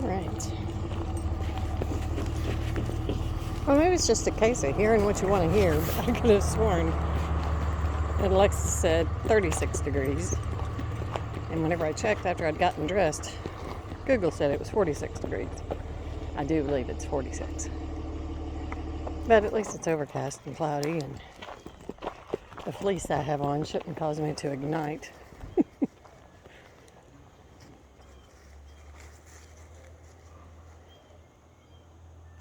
Right. Well, maybe it's just a case of hearing what you want to hear, but I could have sworn that Alexa said 36 degrees. And whenever I checked after I'd gotten dressed, Google said it was 46 degrees. I do believe it's 46. But at least it's overcast and cloudy, and the fleece I have on shouldn't cause me to ignite.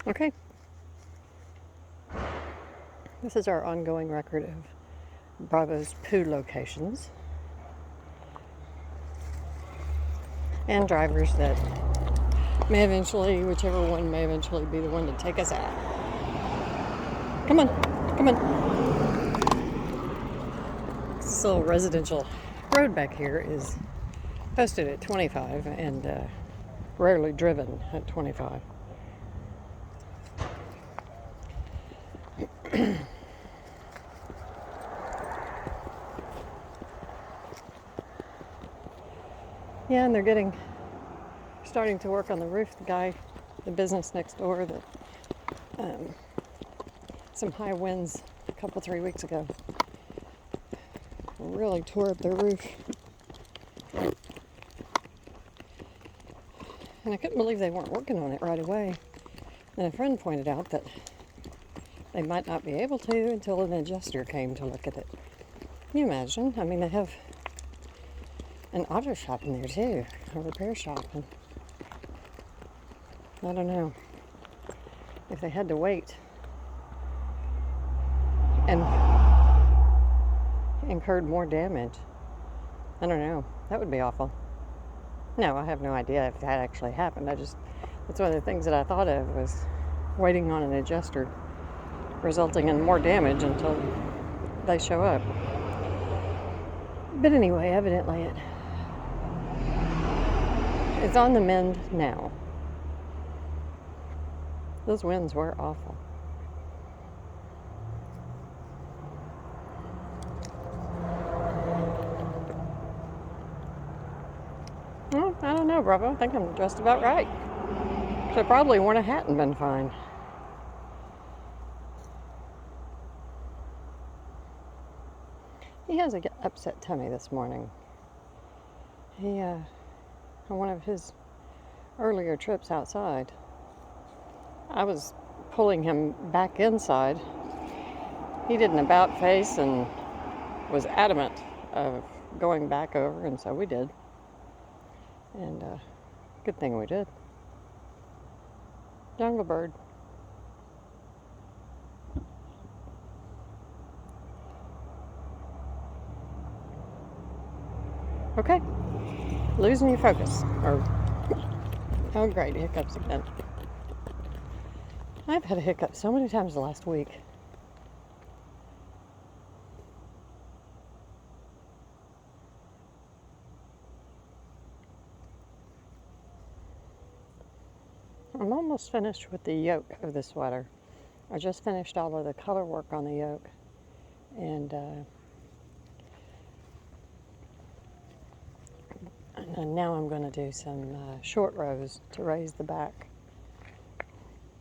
Okay. This is our ongoing record of Bravo's poo locations and drivers that may eventually, whichever one may eventually be the one to take us out. Come on, come on. This little residential road back here is posted at 25 and rarely driven at 25. Yeah, and they're starting to work on the roof. The business next door, that some high winds a couple, 3 weeks ago really tore up their roof. And I couldn't believe they weren't working on it right away. And a friend pointed out that they might not be able to until an adjuster came to look at it. Can you imagine? I mean, they have an auto shop in there too, a repair shop. And I don't know if they had to wait and incurred more damage. I don't know. That would be awful. No, I have no idea if that actually happened. That's one of the things that I thought of, was waiting on an adjuster, resulting in more damage until they show up. But anyway, evidently it's on the mend now. Those winds were awful. Well, I don't know, Bravo. I think I'm just about right. Should have probably worn a hat and been fine. He has an upset tummy this morning. He, on one of his earlier trips outside, I was pulling him back inside. He did an about face and was adamant of going back over, and so we did. And good thing we did. Jungle bird. Okay. Losing your focus. Oh, great. Hiccups again. I've had a hiccup so many times the last week. I'm almost finished with the yoke of the sweater. I just finished all of the color work on the yoke. And now I'm going to do some short rows to raise the back.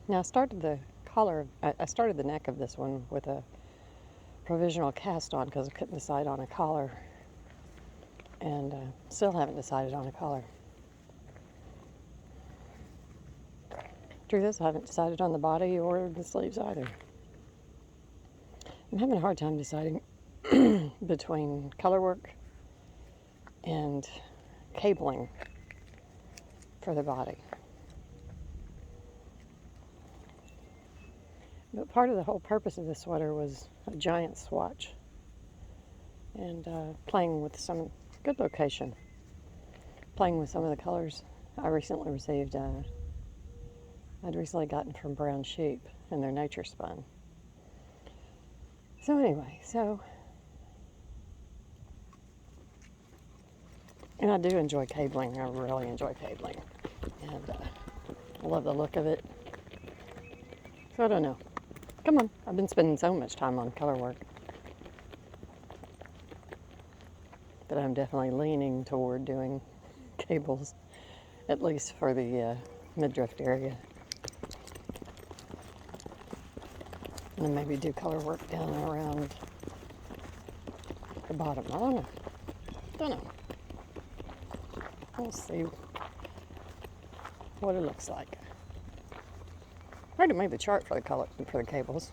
Now I started the neck of this one with a provisional cast on because I couldn't decide on a collar, and still haven't decided on a collar. Truth is, I haven't decided on the body or the sleeves either. I'm having a hard time deciding between color work and cabling for the body. But part of the whole purpose of this sweater was a giant swatch and playing with some good location. Playing with some of the colors I recently received. I'd recently gotten from Brown Sheep and their Nature Spun. So anyway, and I do enjoy cabling. I really enjoy cabling, and I love the look of it. So I don't know. Come on, I've been spending so much time on color work that I'm definitely leaning toward doing cables, at least for the midriff area. And then maybe do color work down around the bottom. I don't know. Don't know. We'll see what it looks like. I already made the chart for the color for the cables.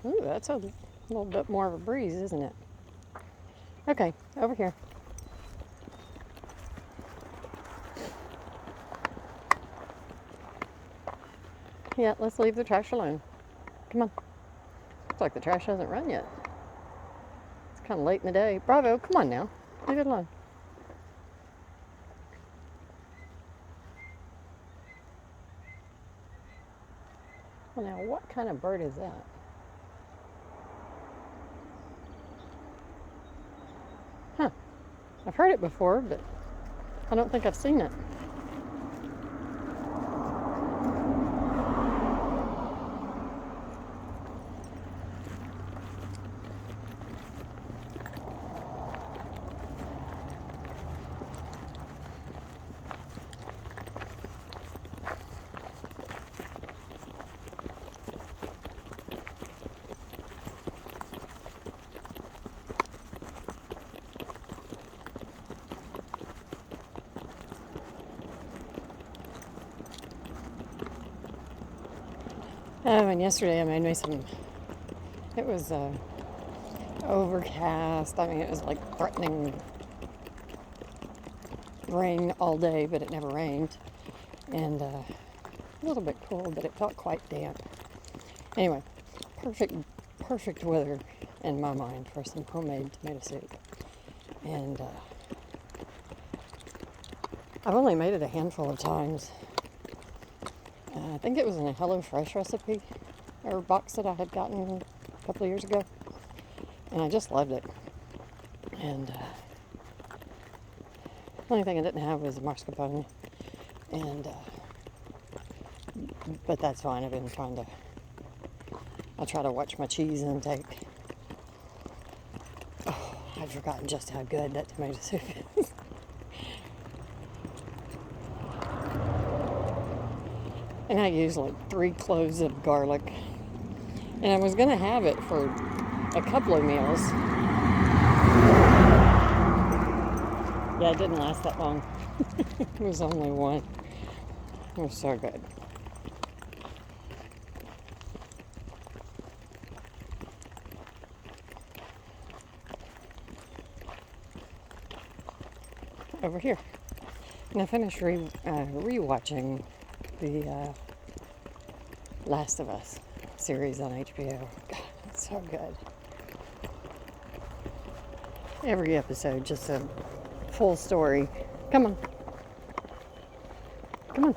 Ooh, that's a little bit more of a breeze, isn't it? Okay, over here. Yeah, let's leave the trash alone. Come on. Looks like the trash hasn't run yet. It's kind of late in the day. Bravo, come on now. Leave it alone. Well, now, what kind of bird is that? Huh. I've heard it before, but I don't think I've seen it. Oh, and yesterday I made me some, it was overcast. I mean, it was like threatening rain all day, but it never rained. And a little bit cool, but it felt quite damp. Anyway, perfect weather in my mind for some homemade tomato soup. And I've only made it a handful of times. I think it was in a HelloFresh recipe or box that I had gotten a couple of years ago. And I just loved it. And the only thing I didn't have was mascarpone. And, but that's fine. I've been trying to, I try to watch my cheese intake. Oh, I'd forgotten just how good that tomato soup is. And I used like 3 cloves of garlic. And I was going to have it for a couple of meals. Yeah, it didn't last that long. It was only one. It was so good. Over here. And I finished re-watching the Last of Us series on HBO. God, it's so good. Every episode, just a full story. Come on. Come on.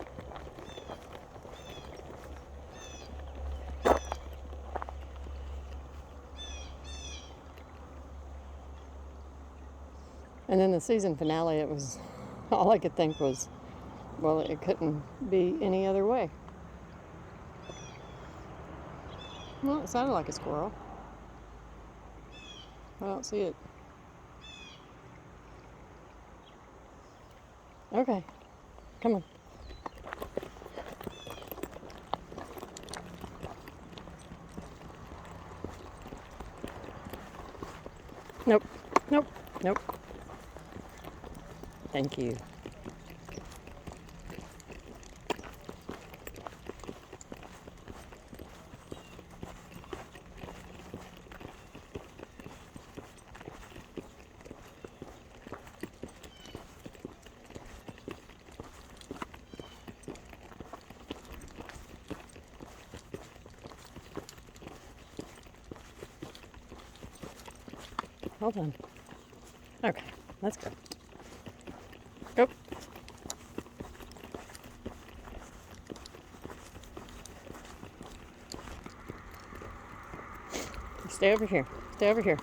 And then the season finale, it was, all I could think was, well, it couldn't be any other way. Well, it sounded like a squirrel. I don't see it. Okay, come on. Nope, nope, nope. Thank you. Hold on. Okay, let's go. Go. Stay over here. Stay over here.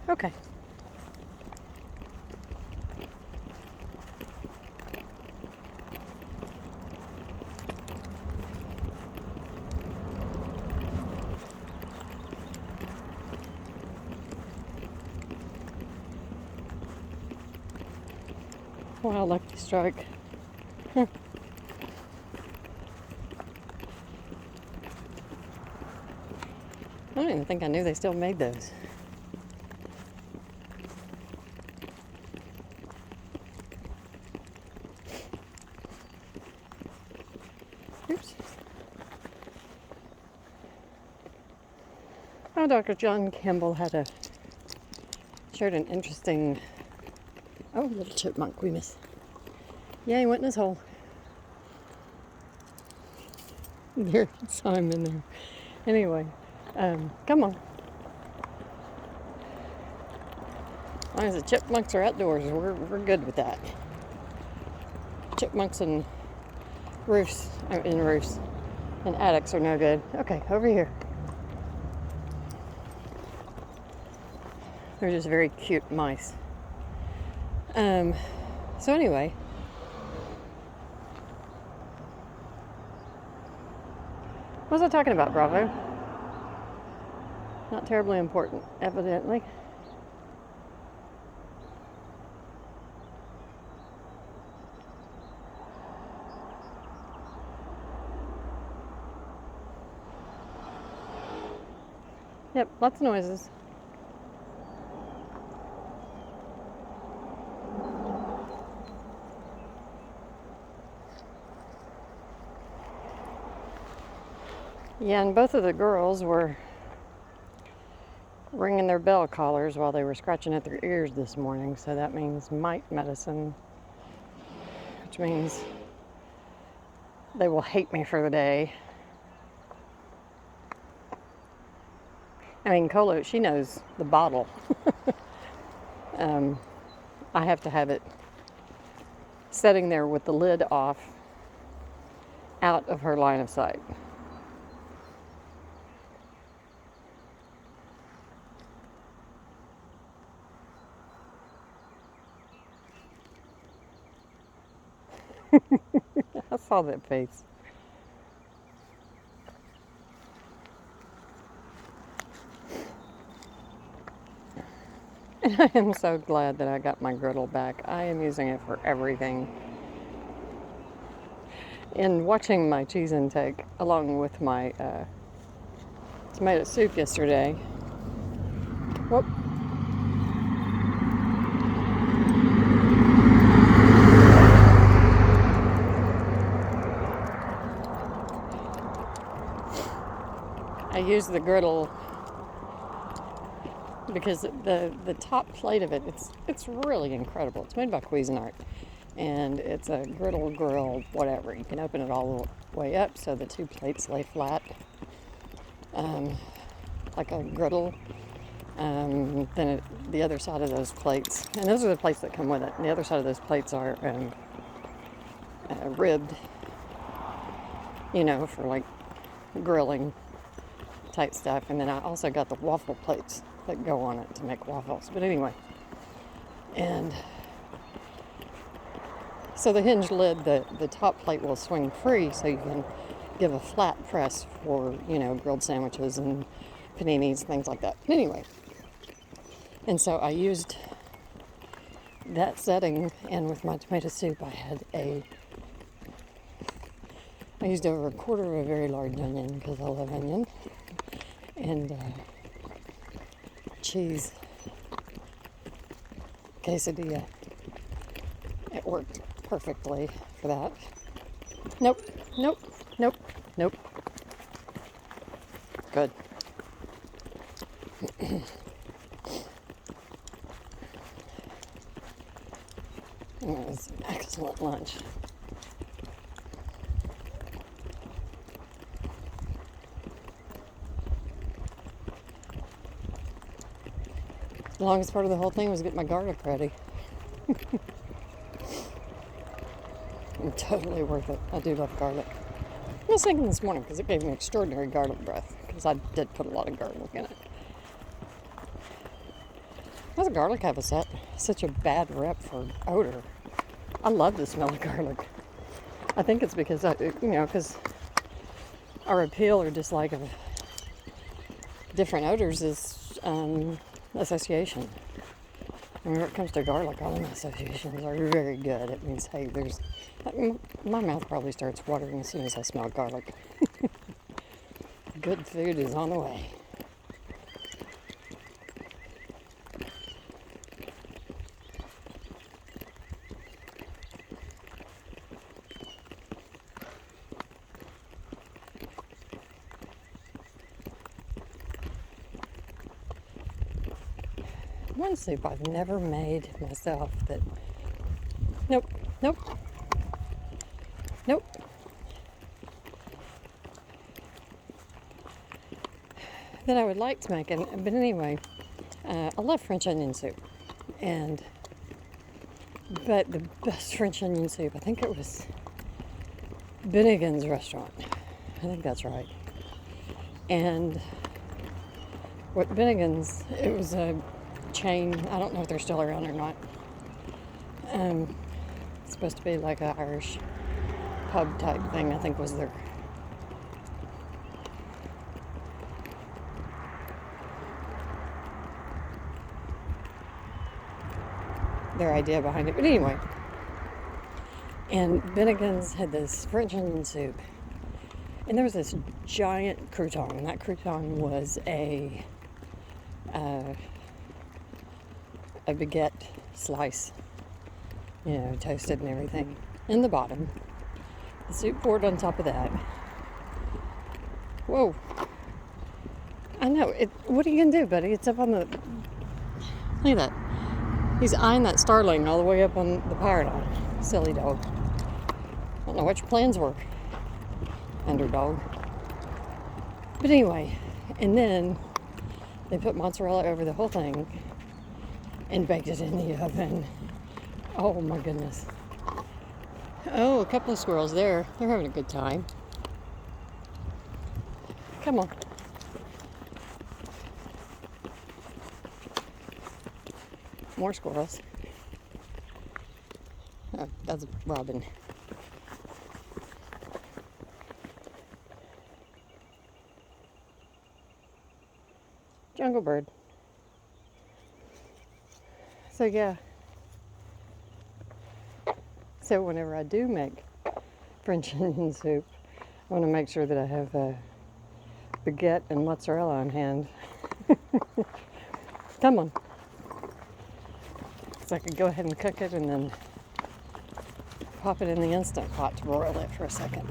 Okay. Wow, Lucky Strike. I don't even think I knew they still made those. Oops. Oh, Dr. John Campbell shared an interesting. Oh, little chipmunk we missed. Yeah, he went in his hole. There, saw him in there. Anyway, come on. As long as the chipmunks are outdoors, we're good with that. Chipmunks and roofs, and attics are no good. Okay, over here. They're just very cute mice. So anyway, what was I talking about, Bravo? Not terribly important, evidently. Yep, lots of noises. Yeah, and both of the girls were ringing their bell collars while they were scratching at their ears this morning, so that means mite medicine, which means they will hate me for the day. I mean, Colo, she knows the bottle. I have to have it sitting there with the lid off, out of her line of sight. I saw that face. And I am so glad that I got my griddle back. I am using it for everything. In watching my cheese intake along with my tomato soup yesterday, whoop. I used the griddle because the top plate of it, it's really incredible. It's made by Cuisinart, and it's a griddle grill, whatever. You can open it all the way up so the two plates lay flat, like a griddle. Then the other side of those plates, and those are the plates that come with it, and the other side of those plates are ribbed, for like grilling type stuff. And then I also got the waffle plates that go on it to make waffles. But anyway, and so the hinge lid, the top plate will swing free, so you can give a flat press for, grilled sandwiches and paninis, things like that. Anyway, and so I used that setting, and with my tomato soup, I used over a quarter of a very large onion because I love onion, and cheese quesadilla. It worked perfectly for that. Nope. Good. It was an excellent lunch. The longest part of the whole thing was getting my garlic ready. Totally worth it. I do love garlic. I was thinking this morning because it gave me extraordinary garlic breath, because I did put a lot of garlic in it. Why does garlic have such a bad rep for odor? I love the smell of garlic. I think it's because because our appeal or dislike of different odors is association. When it comes to garlic, all my associations are very good. It means, hey, my mouth probably starts watering as soon as I smell garlic. Good food is on the way. One soup I've never made myself that, nope, nope, nope. That I would like to make, but anyway, I love French onion soup, but the best French onion soup, I think it was Bennigan's restaurant. I think that's right. And what Bennigan's, it was a chain. I don't know if they're still around or not. It's supposed to be like an Irish pub type thing, I think was their idea behind it. But anyway, and Bennigan's had this French onion soup, and there was this giant crouton, and that crouton was a baguette slice, toasted and everything in the bottom. The soup poured on top of that. Whoa. I know. What are you going to do, buddy? It's up on the... Look at that. He's eyeing that starling all the way up on the power line. Silly dog. I don't know what your plans were, underdog. But anyway, and then they put mozzarella over the whole thing and baked it in the oven. Oh my goodness. Oh, a couple of squirrels there. They're having a good time. Come on. More squirrels. Oh, that's a robin. Jungle bird. So yeah. So whenever I do make French onion soup, I want to make sure that I have baguette and mozzarella on hand. Come on. So I could go ahead and cook it and then pop it in the Instant Pot to broil it for a second.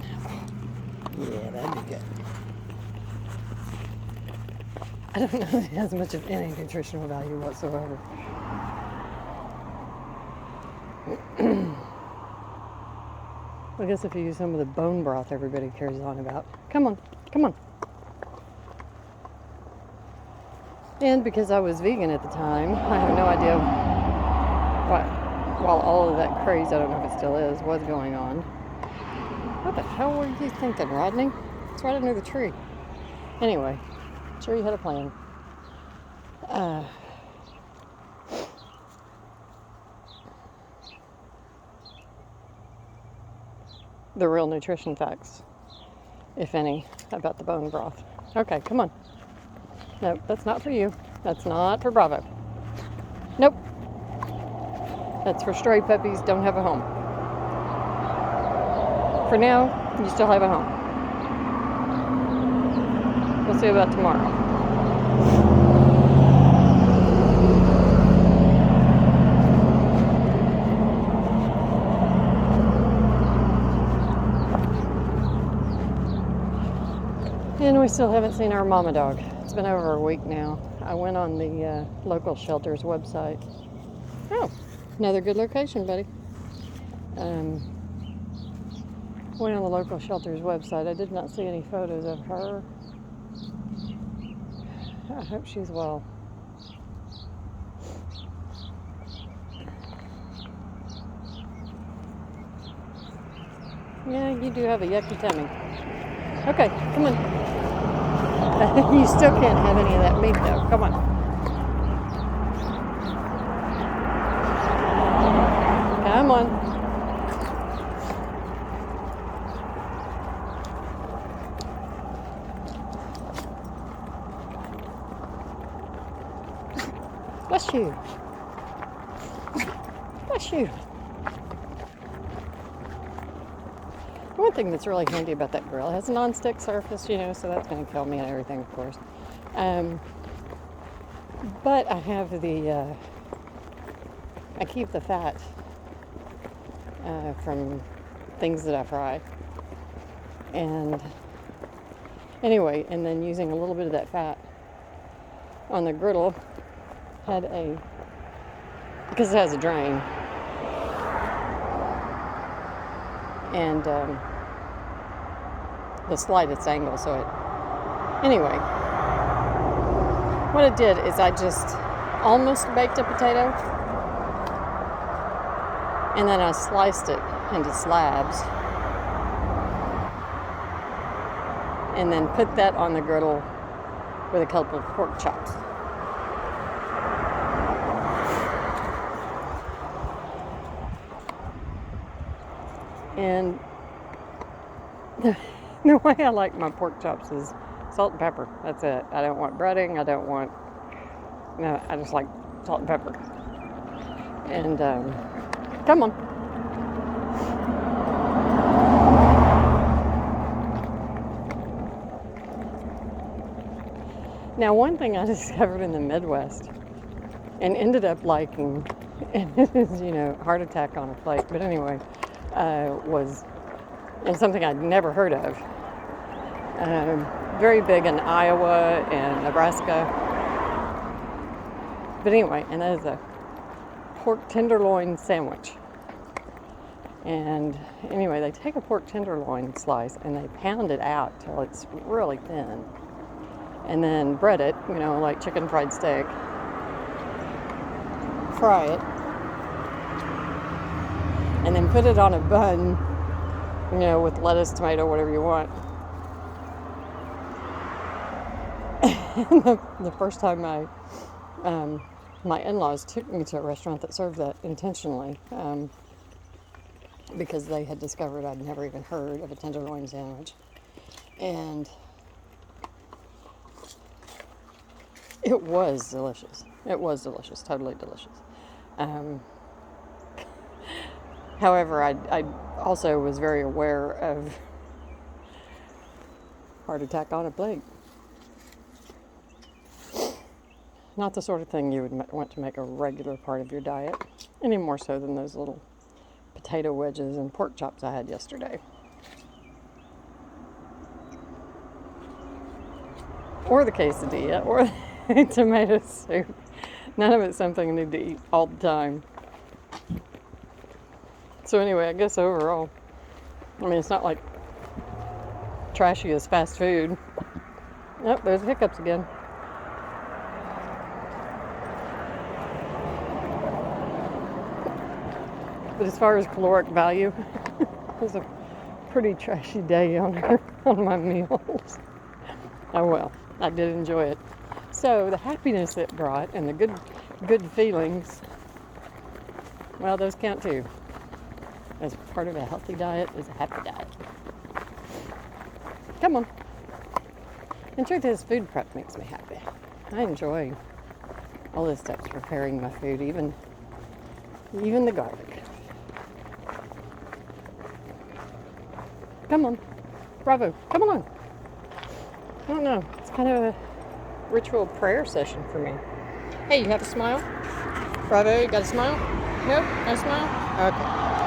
Yeah, that'd be good. I don't know if it has much of any nutritional value whatsoever. I guess if you use some of the bone broth everybody cares on about. Come on, come on. And because I was vegan at the time, I have no idea while all of that craze, I don't know if it still is, was going on. What the hell were you thinking, Rodney? It's right under the tree. Anyway, sure you had a plan. The real nutrition facts, if any, about the bone broth. Okay, come on. Nope, that's not for you. That's not for Bravo. Nope. That's for stray puppies, don't have a home. For now, you still have a home. We'll see about tomorrow. And we still haven't seen our mama dog. It's been over a week now. I went on the local shelter's website. Oh, another good location, buddy. Went on the local shelter's website. I did not see any photos of her. I hope she's well. Yeah, you do have a yucky tummy. Okay, come on. You still can't have any of that meat though. Come on. Come on. Bless you. Bless you. One thing that's really handy about that grill, it has a non-stick surface, so that's going to kill me and everything, of course. But I have I keep the fat from things that I fry. And anyway, and then using a little bit of that fat on the griddle because it has a drain. And the slightest angle, anyway, what I did is I just almost baked a potato, and then I sliced it into slabs, and then put that on the griddle with a couple of pork chops. And the way I like my pork chops is salt and pepper. That's it. I don't want breading. I just like salt and pepper. And come on. Now, one thing I discovered in the Midwest and ended up liking, and it is, heart attack on a plate, but anyway, and something I'd never heard of. Very big in Iowa and Nebraska. But anyway, and that is a pork tenderloin sandwich. And anyway, they take a pork tenderloin slice and they pound it out till it's really thin. And then bread it, like chicken fried steak. Fry it. And then put it on a bun, with lettuce, tomato, whatever you want. The first time my in-laws took me to a restaurant that served that intentionally, because they had discovered I'd never even heard of a tenderloin sandwich. And it was delicious. It was delicious, totally delicious. However, I also was very aware of heart attack on a plate. Not the sort of thing you would want to make a regular part of your diet, any more so than those little potato wedges and pork chops I had yesterday. Or the quesadilla, or the tomato soup. None of it's something I need to eat all the time. So anyway, I guess overall, it's not like trashy as fast food. Oh, there's hiccups again. But as far as caloric value, it was a pretty trashy day on my meals. Oh well, I did enjoy it. So the happiness it brought and the good feelings, well, those count too. As part of a healthy diet is a happy diet. Come on. And truth is, food prep makes me happy. I enjoy all the steps preparing my food, even the garlic. Come on. Bravo. Come on. I don't know. It's kind of a ritual prayer session for me. Hey, you have a smile? Bravo, you got a smile? Nope, no smile? Okay.